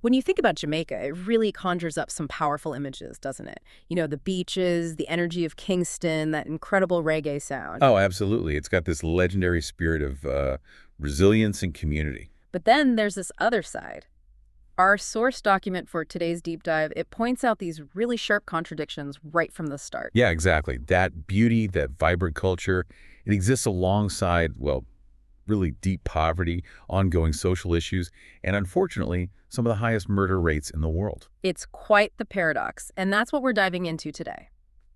When you think about Jamaica, it really conjures up some powerful images, doesn't it? You know, the beaches, the energy of Kingston, that incredible reggae sound. Oh, absolutely. It's got this legendary spirit of resilience and community. But then there's this other side. Our source document for today's deep dive, it points out these really sharp contradictions right from the start. Yeah, exactly. That beauty, that vibrant culture, it exists alongside, well, really deep poverty, ongoing social issues, and unfortunately, some of the highest murder rates in the world. It's quite the paradox, and that's what we're diving into today.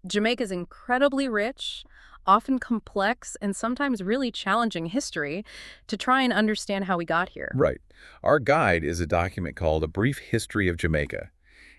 Jamaica's incredibly rich, often complex, and sometimes really challenging history to try and understand how we got here. Right. Our guide is a document called A Brief History of Jamaica.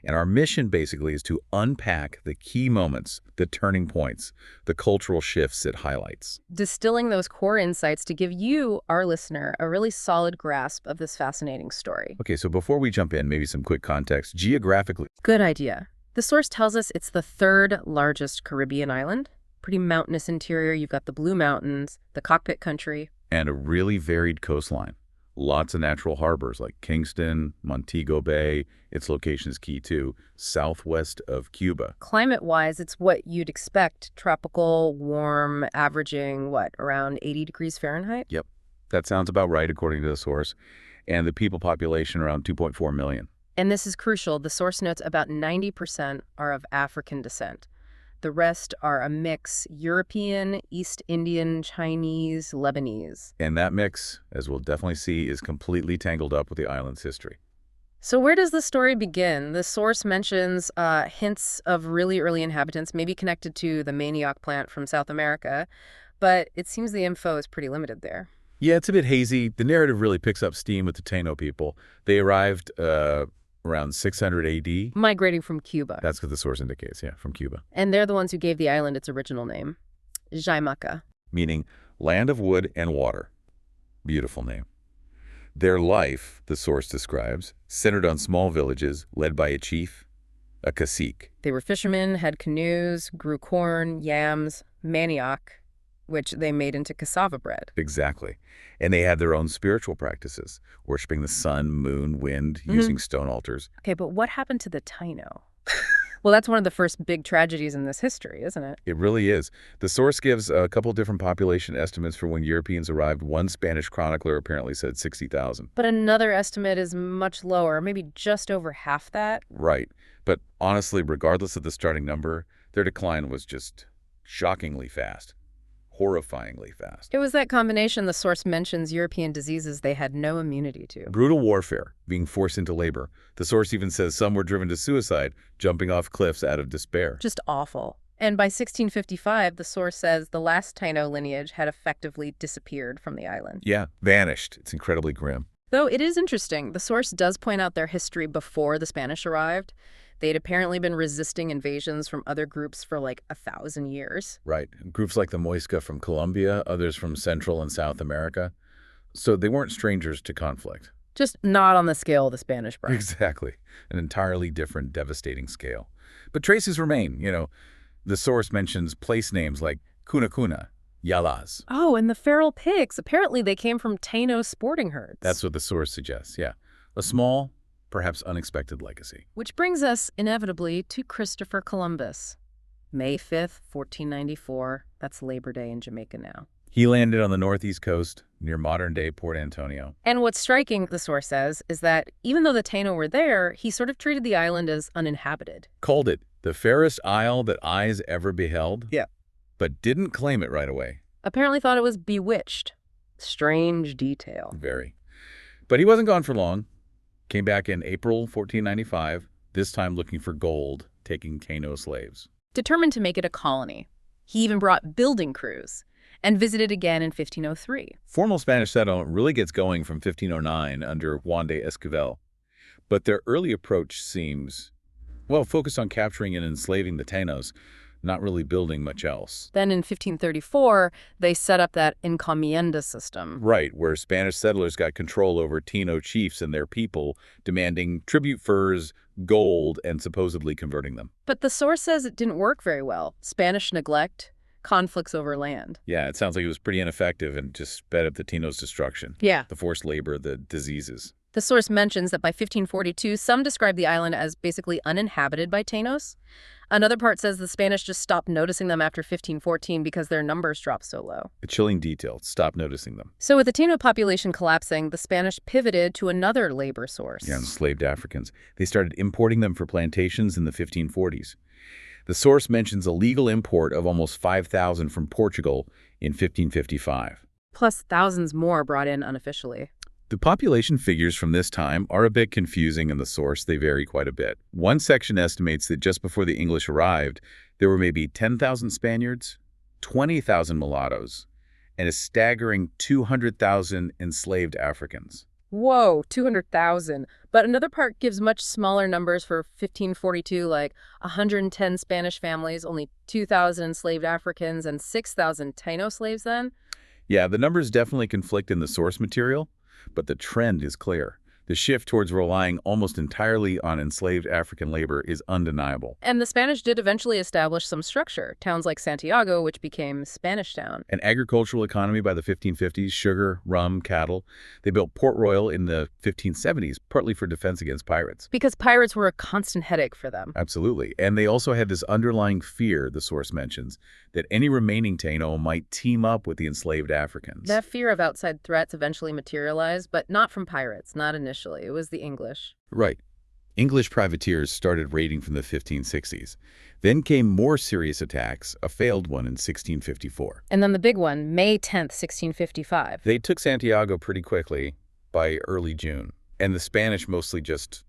And our mission basically is to unpack the key moments, the turning points, the cultural shifts it highlights. Distilling those core insights to give you, our listener, a really solid grasp of this fascinating story. Okay, so before we jump in, maybe some quick context. Geographically, Good idea. The source tells us it's the third largest Caribbean island. Pretty mountainous interior. You've got the Blue Mountains, the Cockpit Country. and a really varied coastline. Lots of natural harbors like Kingston, Montego Bay. Its location is key too, southwest of Cuba. Climate-wise, it's what you'd expect. Tropical, warm, averaging, around 80 degrees Fahrenheit? Yep, that sounds about right according to the source. And the people population around 2.4 million. And this is crucial. The source notes about 90% are of African descent. The rest are a mix: European, East Indian, Chinese, Lebanese. And that mix, as we'll definitely see, is completely tangled up with the island's history. So where does the story begin? The source mentions hints of really early inhabitants, maybe connected to the manioc plant from South America, but it seems the info is pretty limited there. Yeah, it's a bit hazy. The narrative really picks up steam with the Taino people. They arrived around 600 AD. Migrating from Cuba. That's what the source indicates, yeah, from Cuba. And they're the ones who gave the island its original name, Jamaica. Meaning land of wood and water. Beautiful name. Their life, the source describes, centered on small villages led by a chief, a cacique. They were fishermen, had canoes, grew corn, yams, manioc, which they made into cassava bread. Exactly. And they had their own spiritual practices, worshiping the sun, moon, wind, using stone altars. Okay, but what happened to the Taino? Well, that's one of the first big tragedies in this history, isn't it? It really is. The source gives a couple different population estimates for when Europeans arrived. One Spanish chronicler apparently said 60,000. But another estimate is much lower, maybe just over half that. Right. But honestly, regardless of the starting number, their decline was just shockingly fast. Horrifyingly fast. It was that combination the source mentions European diseases they had no immunity to. Brutal warfare, being forced into labor. The source even says some were driven to suicide, jumping off cliffs out of despair. Just awful. And by 1655, the source says the last Taino lineage had effectively disappeared from the island. Yeah, vanished. It's incredibly grim. Though it is interesting, the source does point out their history before the Spanish arrived. They'd apparently been resisting invasions from other groups for like 1,000 years. Right. Groups like the Muisca from Colombia, others from Central and South America. So they weren't strangers to conflict. Just not on the scale of the Spanish brought. Exactly. An entirely different, devastating scale. But traces remain. The source mentions place names like Kuna Kuna, Yalas. Oh, and the feral pigs. Apparently they came from Taino sporting herds. That's what the source suggests, yeah. A small, perhaps unexpected legacy. Which brings us, inevitably, to Christopher Columbus. May 5th, 1494. That's Labor Day in Jamaica now. He landed on the northeast coast, near modern-day Port Antonio. And what's striking, the source says, is that even though the Taino were there, he sort of treated the island as uninhabited. Called it the fairest isle that eyes ever beheld. Yeah. But didn't claim it right away. Apparently thought it was bewitched. Strange detail. Very. But he wasn't gone for long. Came back in April 1495, this time looking for gold, taking Taino slaves. Determined to make it a colony. He even brought building crews and visited again in 1503. Formal Spanish settlement really gets going from 1509 under Juan de Esquivel. But their early approach seems, focused on capturing and enslaving the Tainos, not really building much else. Then in 1534, they set up that encomienda system. Right, where Spanish settlers got control over Taino chiefs and their people, demanding tribute furs, gold, and supposedly converting them. But the source says it didn't work very well. Spanish neglect, conflicts over land. Yeah, it sounds like it was pretty ineffective and just sped up the Taino's destruction. Yeah. The forced labor, the diseases. The source mentions that by 1542, some describe the island as basically uninhabited by Tainos. Another part says the Spanish just stopped noticing them after 1514 because their numbers dropped so low. A chilling detail. Stop noticing them. So with the Taino population collapsing, the Spanish pivoted to another labor source. Yeah, enslaved Africans. They started importing them for plantations in the 1540s. The source mentions a legal import of almost 5,000 from Portugal in 1555. Plus thousands more brought in unofficially. The population figures from this time are a bit confusing in the source. They vary quite a bit. One section estimates that just before the English arrived, there were maybe 10,000 Spaniards, 20,000 mulattoes, and a staggering 200,000 enslaved Africans. Whoa, 200,000. But another part gives much smaller numbers for 1542, like 110 Spanish families, only 2,000 enslaved Africans, and 6,000 Taino slaves then? Yeah, the numbers definitely conflict in the source material, but the trend is clear. The shift towards relying almost entirely on enslaved African labor is undeniable. And the Spanish did eventually establish some structure. Towns like Santiago, which became Spanish Town. An agricultural economy by the 1550s, sugar, rum, cattle. They built Port Royal in the 1570s, partly for defense against pirates. Because pirates were a constant headache for them. Absolutely. And they also had this underlying fear, the source mentions, that any remaining Taino might team up with the enslaved Africans. That fear of outside threats eventually materialized, but not from pirates, not initially. It was the English. Right. English privateers started raiding from the 1560s. Then came more serious attacks, a failed one in 1654. And then the big one, May 10th, 1655. They took Santiago pretty quickly by early June, and the Spanish mostly just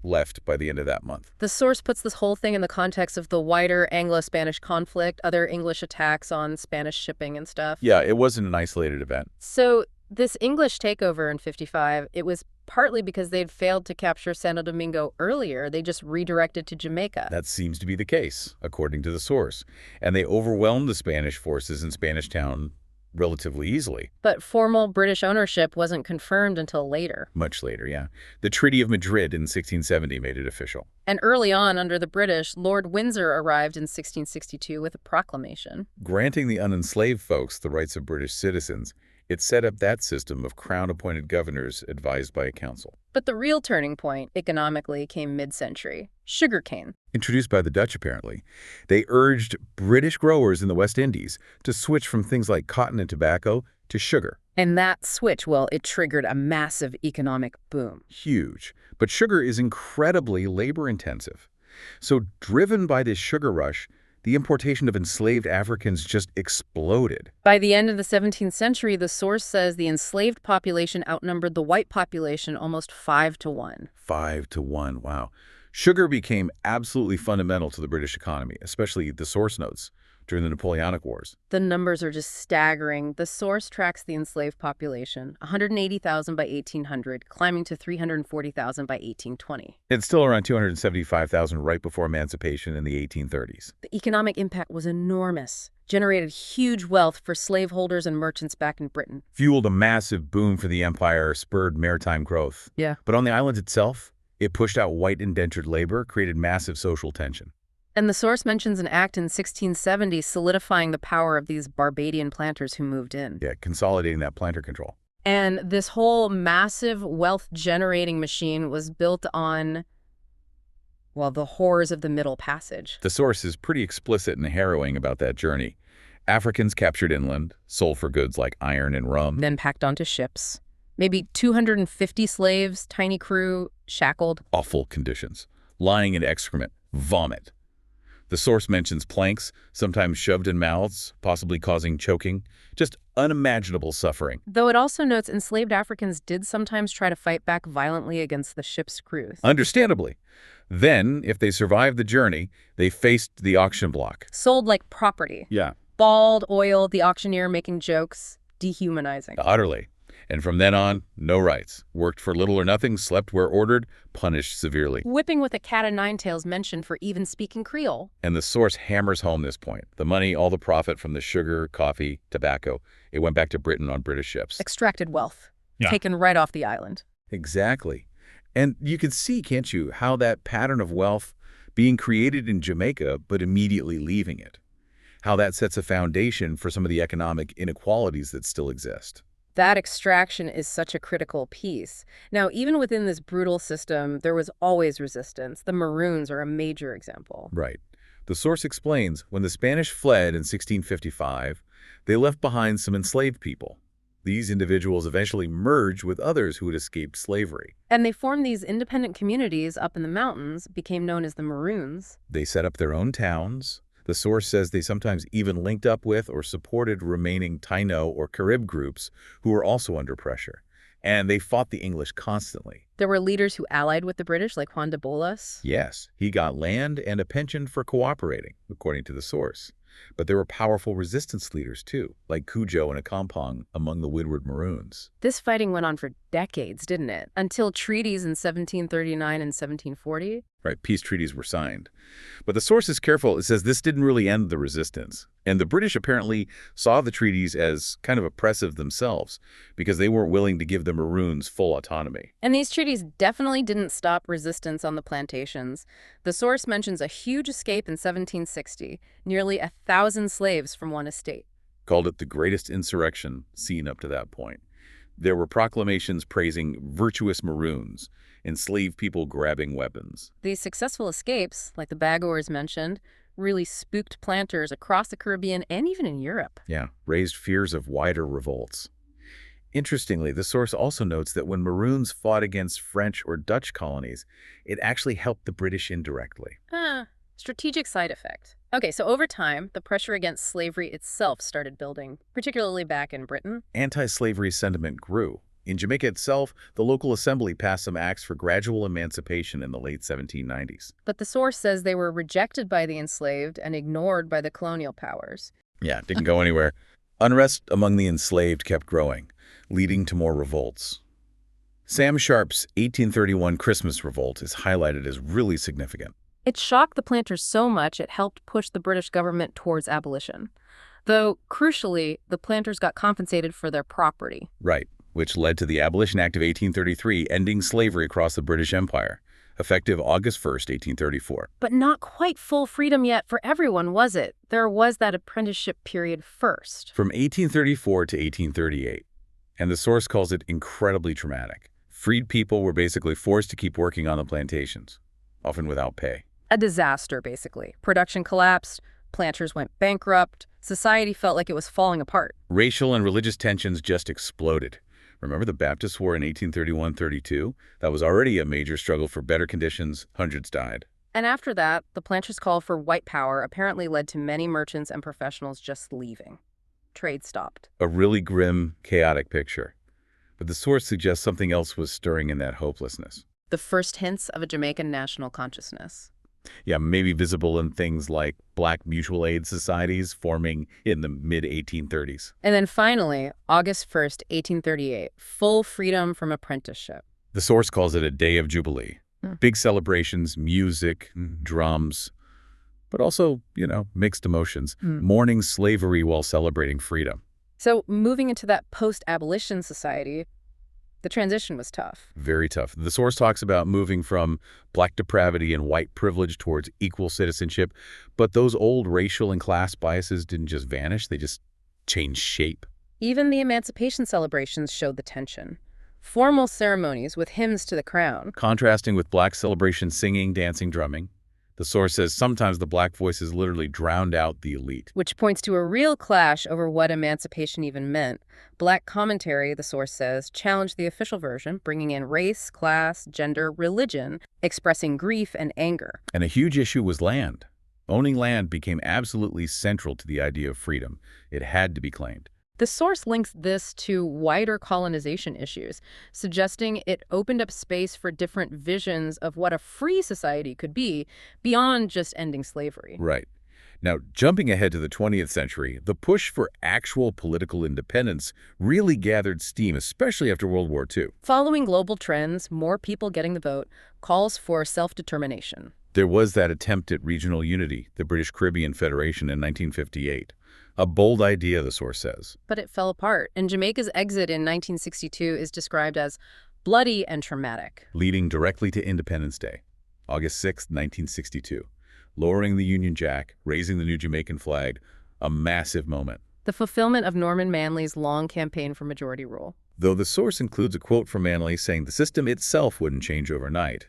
left by the end of that month. The source puts this whole thing in the context of the wider Anglo-Spanish conflict, other English attacks on Spanish shipping and stuff. Yeah, it wasn't an isolated event. So this English takeover in 55, it was partly because they'd failed to capture Santo Domingo earlier. They just redirected to Jamaica. That seems to be the case, according to the source. And they overwhelmed the Spanish forces in Spanish Town relatively easily. But formal British ownership wasn't confirmed until later. Much later, yeah. The Treaty of Madrid in 1670 made it official. And early on, under the British, Lord Windsor arrived in 1662 with a proclamation. Granting the unenslaved folks the rights of British citizens, it set up that system of crown-appointed governors advised by a council. But the real turning point, economically, came mid-century. Sugarcane. Introduced by the Dutch, apparently. They urged British growers in the West Indies to switch from things like cotton and tobacco to sugar. And that switch, well, it triggered a massive economic boom. Huge. But sugar is incredibly labor-intensive. So driven by this sugar rush, the importation of enslaved Africans just exploded. By the end of the 17th century, the source says the enslaved population outnumbered the white population almost 5 to 1. 5 to 1, wow. Sugar became absolutely fundamental to the British economy, especially the source notes during the Napoleonic Wars. The numbers are just staggering. The source tracks the enslaved population, 180,000 by 1800, climbing to 340,000 by 1820. It's still around 275,000 right before emancipation in the 1830s. The economic impact was enormous, generated huge wealth for slaveholders and merchants back in Britain. Fueled a massive boom for the empire, spurred maritime growth. Yeah. But on the island itself, it pushed out white indentured labor, created massive social tension. And the source mentions an act in 1670 solidifying the power of these Barbadian planters who moved in. Yeah, consolidating that planter control. And this whole massive wealth-generating machine was built on, well, the horrors of the Middle Passage. The source is pretty explicit and harrowing about that journey. Africans captured inland, sold for goods like iron and rum. Then packed onto ships. Maybe 250 slaves, tiny crew, shackled. Awful conditions. Lying in excrement, vomit. The source mentions planks, sometimes shoved in mouths, possibly causing choking. Just unimaginable suffering. Though it also notes enslaved Africans did sometimes try to fight back violently against the ship's crews. Understandably. Then, if they survived the journey, they faced the auction block. Sold like property. Yeah. Bald, oiled, the auctioneer making jokes, dehumanizing. Utterly. And from then on, no rights. Worked for little or nothing, slept where ordered, punished severely. Whipping with a cat-o'-nine-tails mentioned for even speaking Creole. And the source hammers home this point. The money, all the profit from the sugar, coffee, tobacco, it went back to Britain on British ships. Extracted wealth. Yeah. Taken right off the island. Exactly. And you can see, can't you, how that pattern of wealth being created in Jamaica but immediately leaving it. How that sets a foundation for some of the economic inequalities that still exist. That extraction is such a critical piece. Now, even within this brutal system, there was always resistance. The Maroons are a major example. Right. The source explains when the Spanish fled in 1655, they left behind some enslaved people. These individuals eventually merged with others who had escaped slavery. And they formed these independent communities up in the mountains, became known as the Maroons. They set up their own towns. The source says they sometimes even linked up with or supported remaining Taino or Carib groups who were also under pressure. And they fought the English constantly. There were leaders who allied with the British, like Juan de Bolas. Yes, he got land and a pension for cooperating, according to the source. But there were powerful resistance leaders, too, like Cujo and Accompong among the Windward Maroons. This fighting went on for decades, didn't it? Until treaties in 1739 and 1740. Right, peace treaties were signed. But the source is careful. It says this didn't really end the resistance. And the British apparently saw the treaties as kind of oppressive themselves because they weren't willing to give the Maroons full autonomy. And these treaties definitely didn't stop resistance on the plantations. The source mentions a huge escape in 1760, nearly 1,000 slaves from one estate. Called it the greatest insurrection seen up to that point. There were proclamations praising virtuous Maroons, enslaved people grabbing weapons. These successful escapes, like the Bagors mentioned, really spooked planters across the Caribbean and even in Europe. Yeah, raised fears of wider revolts. Interestingly, the source also notes that when Maroons fought against French or Dutch colonies, it actually helped the British indirectly. Strategic side effect. Okay, so over time, the pressure against slavery itself started building, particularly back in Britain. Anti-slavery sentiment grew. In Jamaica itself, the local assembly passed some acts for gradual emancipation in the late 1790s. But the source says they were rejected by the enslaved and ignored by the colonial powers. Yeah, didn't go anywhere. Unrest among the enslaved kept growing, leading to more revolts. Sam Sharp's 1831 Christmas Revolt is highlighted as really significant. It shocked the planters so much it helped push the British government towards abolition. Though, crucially, the planters got compensated for their property. Right, which led to the Abolition Act of 1833 ending slavery across the British Empire, effective August 1st, 1834. But not quite full freedom yet for everyone, was it? There was that apprenticeship period first. From 1834 to 1838, and the source calls it incredibly traumatic. Freed people were basically forced to keep working on the plantations, often without pay. A disaster, basically. Production collapsed, planters went bankrupt, society felt like it was falling apart. Racial and religious tensions just exploded. Remember the Baptist War in 1831-32? That was already a major struggle for better conditions. Hundreds died. And after that, the planters' call for white power apparently led to many merchants and professionals just leaving. Trade stopped. A really grim, chaotic picture. But the source suggests something else was stirring in that hopelessness. The first hints of a Jamaican national consciousness. Yeah, maybe visible in things like black mutual aid societies forming in the mid-1830s. And then finally, August 1st, 1838, full freedom from apprenticeship. The source calls it a day of jubilee. Big celebrations, music, drums, but also, mixed emotions. Mourning slavery while celebrating freedom. So moving into that post-abolition society, the transition was tough. Very tough. The source talks about moving from black depravity and white privilege towards equal citizenship, but those old racial and class biases didn't just vanish, they just changed shape. Even the emancipation celebrations showed the tension. Formal ceremonies with hymns to the crown. Contrasting with black celebration singing, dancing, drumming. The source says sometimes the black voices literally drowned out the elite. Which points to a real clash over what emancipation even meant. Black commentary, the source says, challenged the official version, bringing in race, class, gender, religion, expressing grief and anger. And a huge issue was land. Owning land became absolutely central to the idea of freedom. It had to be claimed. The source links this to wider colonization issues, suggesting it opened up space for different visions of what a free society could be beyond just ending slavery. Right. Now, jumping ahead to the 20th century, the push for actual political independence really gathered steam, especially after World War II. Following global trends, more people getting the vote, calls for self-determination. There was that attempt at regional unity, the British Caribbean Federation in 1958. A bold idea, the source says. But it fell apart, and Jamaica's exit in 1962 is described as bloody and traumatic. Leading directly to Independence Day, August 6, 1962. Lowering the Union Jack, raising the new Jamaican flag, a massive moment. The fulfillment of Norman Manley's long campaign for majority rule. Though the source includes a quote from Manley saying the system itself wouldn't change overnight.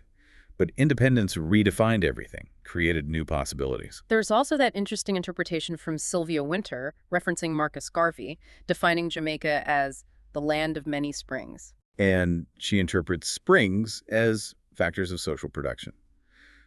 But independence redefined everything, created new possibilities. There's also that interesting interpretation from Sylvia Wynter, referencing Marcus Garvey, defining Jamaica as the land of many springs. And she interprets springs as factors of social production.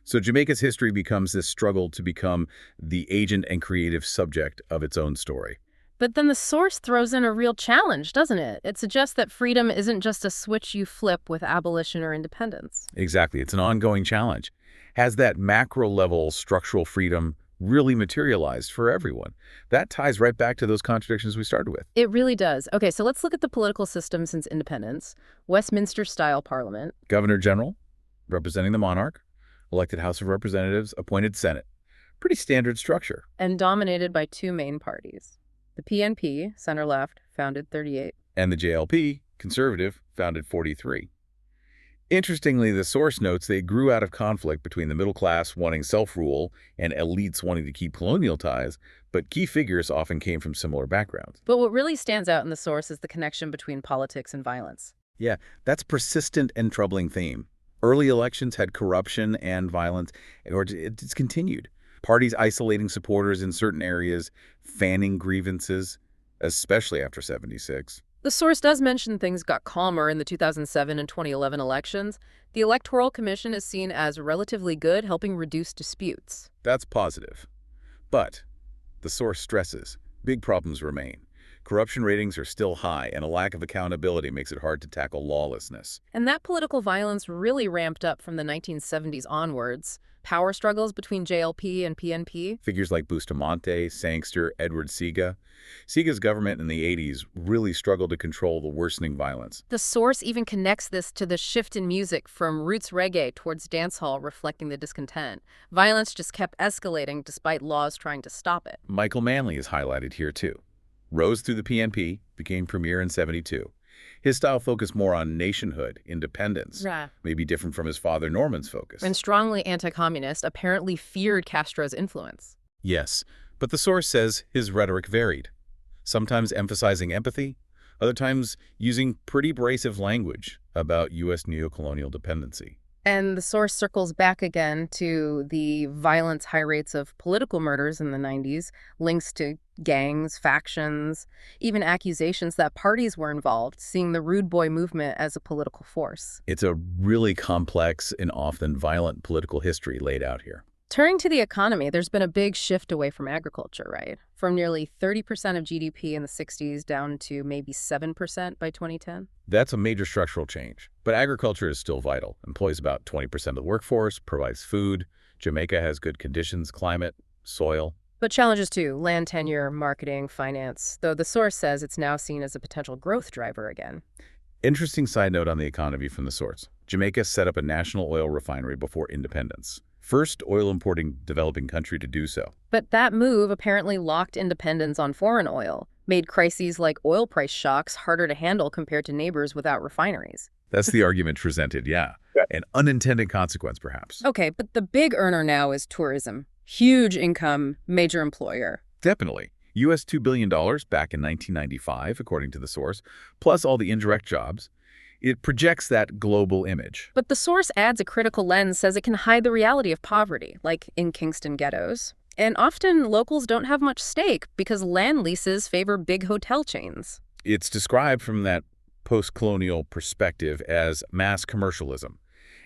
So Jamaica's history becomes this struggle to become the agent and creative subject of its own story. But then the source throws in a real challenge, doesn't it? It suggests that freedom isn't just a switch you flip with abolition or independence. Exactly. It's an ongoing challenge. Has that macro-level structural freedom really materialized for everyone? That ties right back to those contradictions we started with. It really does. Okay, so let's look at the political system since independence. Westminster-style parliament. Governor General, representing the monarch, elected House of Representatives, appointed Senate. Pretty standard structure. And dominated by two main parties. The PNP, center-left, founded 38. And the JLP, conservative, founded 43. Interestingly, the source notes they grew out of conflict between the middle class wanting self-rule and elites wanting to keep colonial ties, but key figures often came from similar backgrounds. But what really stands out in the source is the connection between politics and violence. Yeah, that's persistent and troubling theme. Early elections had corruption and violence, or it's continued. Parties isolating supporters in certain areas, fanning grievances, especially after '76. The source does mention things got calmer in the 2007 and 2011 elections. The Electoral Commission is seen as relatively good, helping reduce disputes. That's positive. But the source stresses big problems remain. Corruption ratings are still high, and a lack of accountability makes it hard to tackle lawlessness. And that political violence really ramped up from the 1970s onwards. Power struggles between JLP and PNP. Figures like Bustamante, Sangster, Edward Seaga. Seaga's government in the '80s really struggled to control the worsening violence. The source even connects this to the shift in music from roots reggae towards dancehall, reflecting the discontent. Violence just kept escalating despite laws trying to stop it. Michael Manley is highlighted here too. Rose through the PNP, became premier in '72. His style focused more on nationhood, independence, maybe different from his father Norman's focus. And strongly anti-communist, apparently feared Castro's influence. Yes, but the source says his rhetoric varied, sometimes emphasizing empathy, other times using pretty abrasive language about U.S. neocolonial dependency. And the source circles back again to the violence, high rates of political murders in the 90s, links to gangs, factions, even accusations that parties were involved, seeing the Rude Boy movement as a political force. It's a really complex and often violent political history laid out here. Turning to the economy, there's been a big shift away from agriculture, right? From nearly 30% of GDP in the 60s down to maybe 7% by 2010. That's a major structural change. But agriculture is still vital. Employs about 20% of the workforce, provides food. Jamaica has good conditions, climate, soil. But challenges too, land tenure, marketing, finance, though the source says it's now seen as a potential growth driver again. Interesting side note on the economy from the source. Jamaica set up a national oil refinery before independence. First oil-importing developing country to do so. But that move apparently locked independence on foreign oil, made crises like oil price shocks harder to handle compared to neighbors without refineries. That's the argument presented, yeah. An unintended consequence, perhaps. Okay, but the big earner now is tourism. Huge income, major employer. Definitely. U.S. $2 billion back in 1995, according to the source, plus all the indirect jobs. It projects that global image. But the source adds a critical lens, says it can hide the reality of poverty, like in Kingston ghettos. And often locals don't have much stake because land leases favor big hotel chains. It's described from that post-colonial perspective as mass commercialism.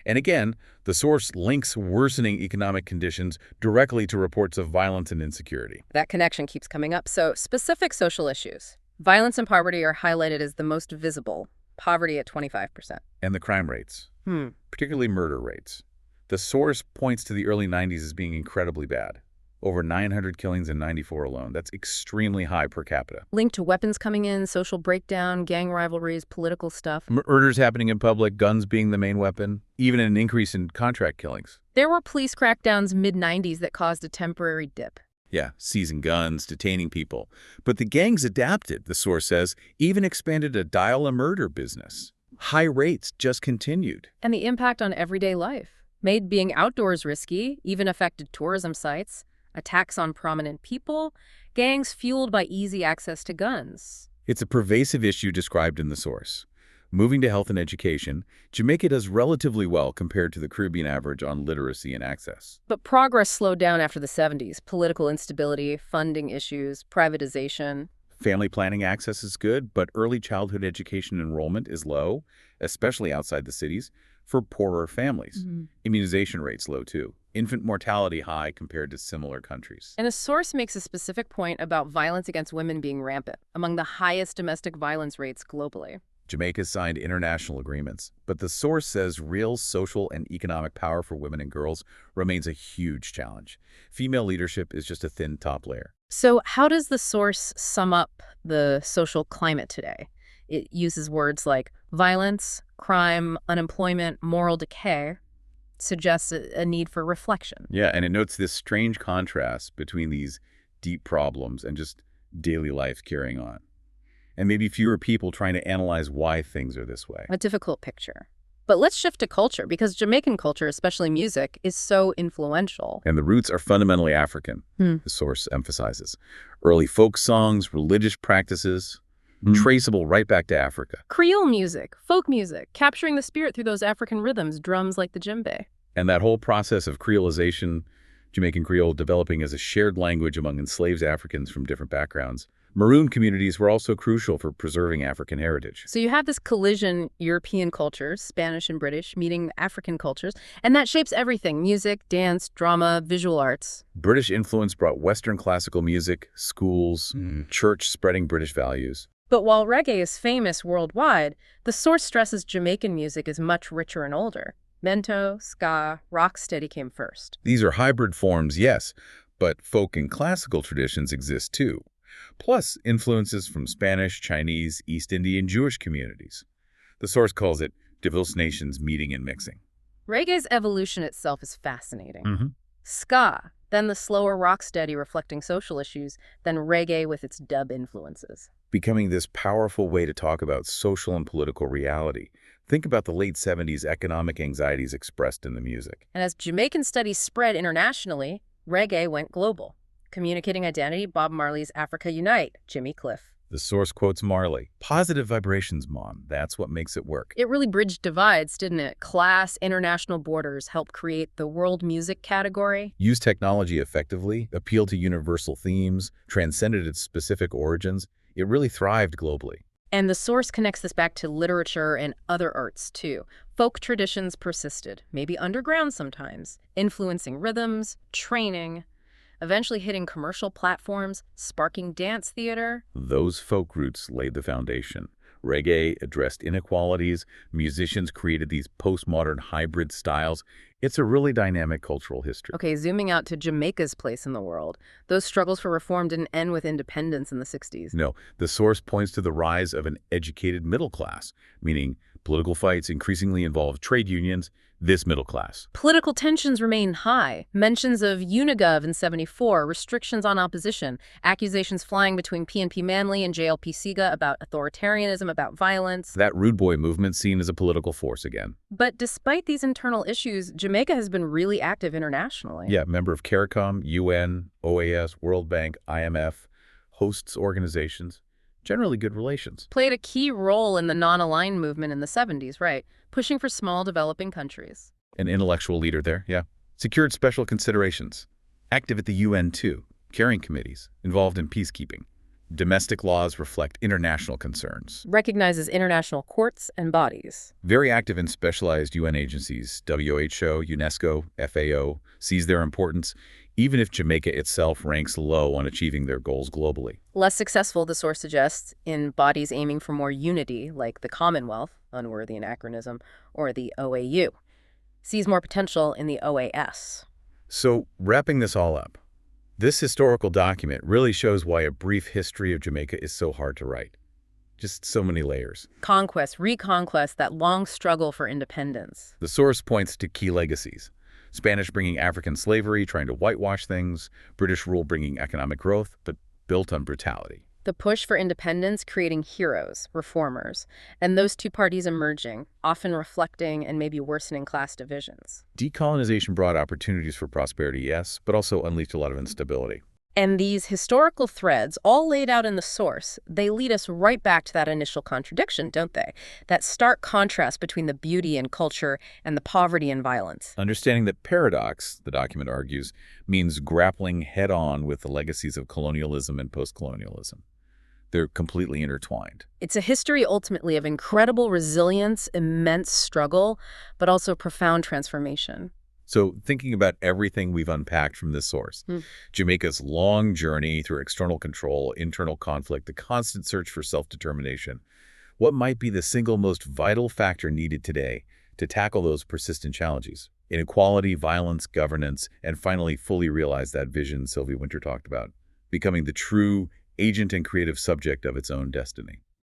And again, the source links worsening economic conditions directly to reports of violence and insecurity. That connection keeps coming up. So specific social issues. Violence and poverty are highlighted as the most visible. Poverty at 25%. And the crime rates, particularly murder rates. The source points to the early 90s as being incredibly bad. Over 900 killings in '94 alone. That's extremely high per capita. Linked to weapons coming in, social breakdown, gang rivalries, political stuff. Murders happening in public, guns being the main weapon, even an increase in contract killings. There were police crackdowns mid-90s that caused a temporary dip. Yeah, seizing guns, detaining people. But the gangs adapted, the source says, even expanded a dial-a-murder business. High rates just continued. And the impact on everyday life made being outdoors risky, even affected tourism sites. attacks on prominent people, gangs fueled by easy access to guns. It's a pervasive issue described in the source. Moving to health and education, Jamaica does relatively well compared to the Caribbean average on literacy and access. But progress slowed down after the 70s. Political instability, funding issues, privatization. Family planning access is good, but early childhood education enrollment is low, especially outside the cities, for poorer families. Immunization rates low too. Infant mortality high compared to similar countries. And the source makes a specific point about violence against women being rampant, among the highest domestic violence rates globally. Jamaica signed international agreements, but the source says real social and economic power for women and girls remains a huge challenge. Female leadership is just a thin top layer. So how does the source sum up the social climate today? It uses words like violence, crime, unemployment, moral decay, suggests a need for reflection. Yeah, and it notes this strange contrast between these deep problems and just daily life carrying on. And maybe fewer people trying to analyze why things are this way. A difficult picture. But let's shift to culture, because Jamaican culture, especially music, is so influential. And the roots are fundamentally African, the source emphasizes. Early folk songs, religious practices, traceable right back to Africa. Creole music, folk music, capturing the spirit through those African rhythms, drums like the djembe. And that whole process of creolization, Jamaican Creole developing as a shared language among enslaved Africans from different backgrounds. Maroon communities were also crucial for preserving African heritage. So you have this collision, European cultures, Spanish and British, meeting African cultures, and that shapes everything: music, dance, drama, visual arts. British influence brought Western classical music, schools, church spreading British values. But while reggae is famous worldwide, the source stresses Jamaican music is much richer and older. Mento, ska, rocksteady came first. These are hybrid forms, yes, but folk and classical traditions exist too. Plus influences from Spanish, Chinese, East Indian, Jewish communities. The source calls it diverse nations meeting and mixing. Reggae's evolution itself is fascinating. Ska, then the slower rocksteady reflecting social issues, then reggae with its dub influences. Becoming this powerful way to talk about social and political reality. Think about the late 70s economic anxieties expressed in the music. And as Jamaican studies spread internationally, reggae went global. Communicating identity, Bob Marley's Africa Unite, Jimmy Cliff. The source quotes Marley, "Positive vibrations, Mom. That's what makes it work." It really bridged divides, didn't it? Class, international borders helped create the world music category. Used technology effectively, appealed to universal themes, transcended its specific origins. It really thrived globally. And the source connects this back to literature and other arts, too. Folk traditions persisted, maybe underground sometimes, influencing rhythms, training, eventually hitting commercial platforms, sparking dance theater. Those folk roots laid the foundation. Reggae addressed inequalities. Musicians created these postmodern hybrid styles. It's a really dynamic cultural history. Okay, zooming out to Jamaica's place in the world. Those struggles for reform didn't end with independence in the 60s. No, the source points to the rise of an educated middle class, meaning political fights increasingly involved trade unions, this middle class. Political tensions remain high. Mentions of Unigov in '74, restrictions on opposition, accusations flying between PNP Manly and JLP Siga about authoritarianism, about violence. That rude boy movement seen as a political force again. But despite these internal issues, Jamaica has been really active internationally. Yeah, member of CARICOM, UN, OAS, World Bank, IMF, hosts organizations. Generally good relations. Played a key role in the non-aligned movement in the 70s, right? Pushing for small developing countries. An intellectual leader there, yeah. Secured special considerations. Active at the UN too. Carrying committees. Involved in peacekeeping. Domestic laws reflect international concerns. Recognizes international courts and bodies. Very active in specialized UN agencies. WHO, UNESCO, FAO. Sees their importance, even if Jamaica itself ranks low on achieving their goals globally. Less successful, the source suggests, in bodies aiming for more unity, like the Commonwealth, unworthy anachronism, or the OAU. Sees more potential in the OAS. So, wrapping this all up, this historical document really shows why a brief history of Jamaica is so hard to write. Just so many layers. Conquest, reconquest, that long struggle for independence. The source points to key legacies. Spanish bringing African slavery, trying to whitewash things. British rule bringing economic growth, but built on brutality. The push for independence creating heroes, reformers, and those two parties emerging, often reflecting and maybe worsening class divisions. Decolonization brought opportunities for prosperity, yes, but also unleashed a lot of instability. And these historical threads, all laid out in the source, they lead us right back to that initial contradiction, don't they? That stark contrast between the beauty and culture and the poverty and violence. Understanding that paradox, the document argues, means grappling head-on with the legacies of colonialism and post-colonialism. They're completely intertwined. It's a history ultimately of incredible resilience, immense struggle, but also profound transformation. So thinking about everything we've unpacked from this source, Jamaica's long journey through external control, internal conflict, the constant search for self-determination, what might be the single most vital factor needed today to tackle those persistent challenges? Inequality, violence, governance, and finally fully realize that vision Sylvia Wynter talked about, becoming the true agent and creative subject of its own destiny.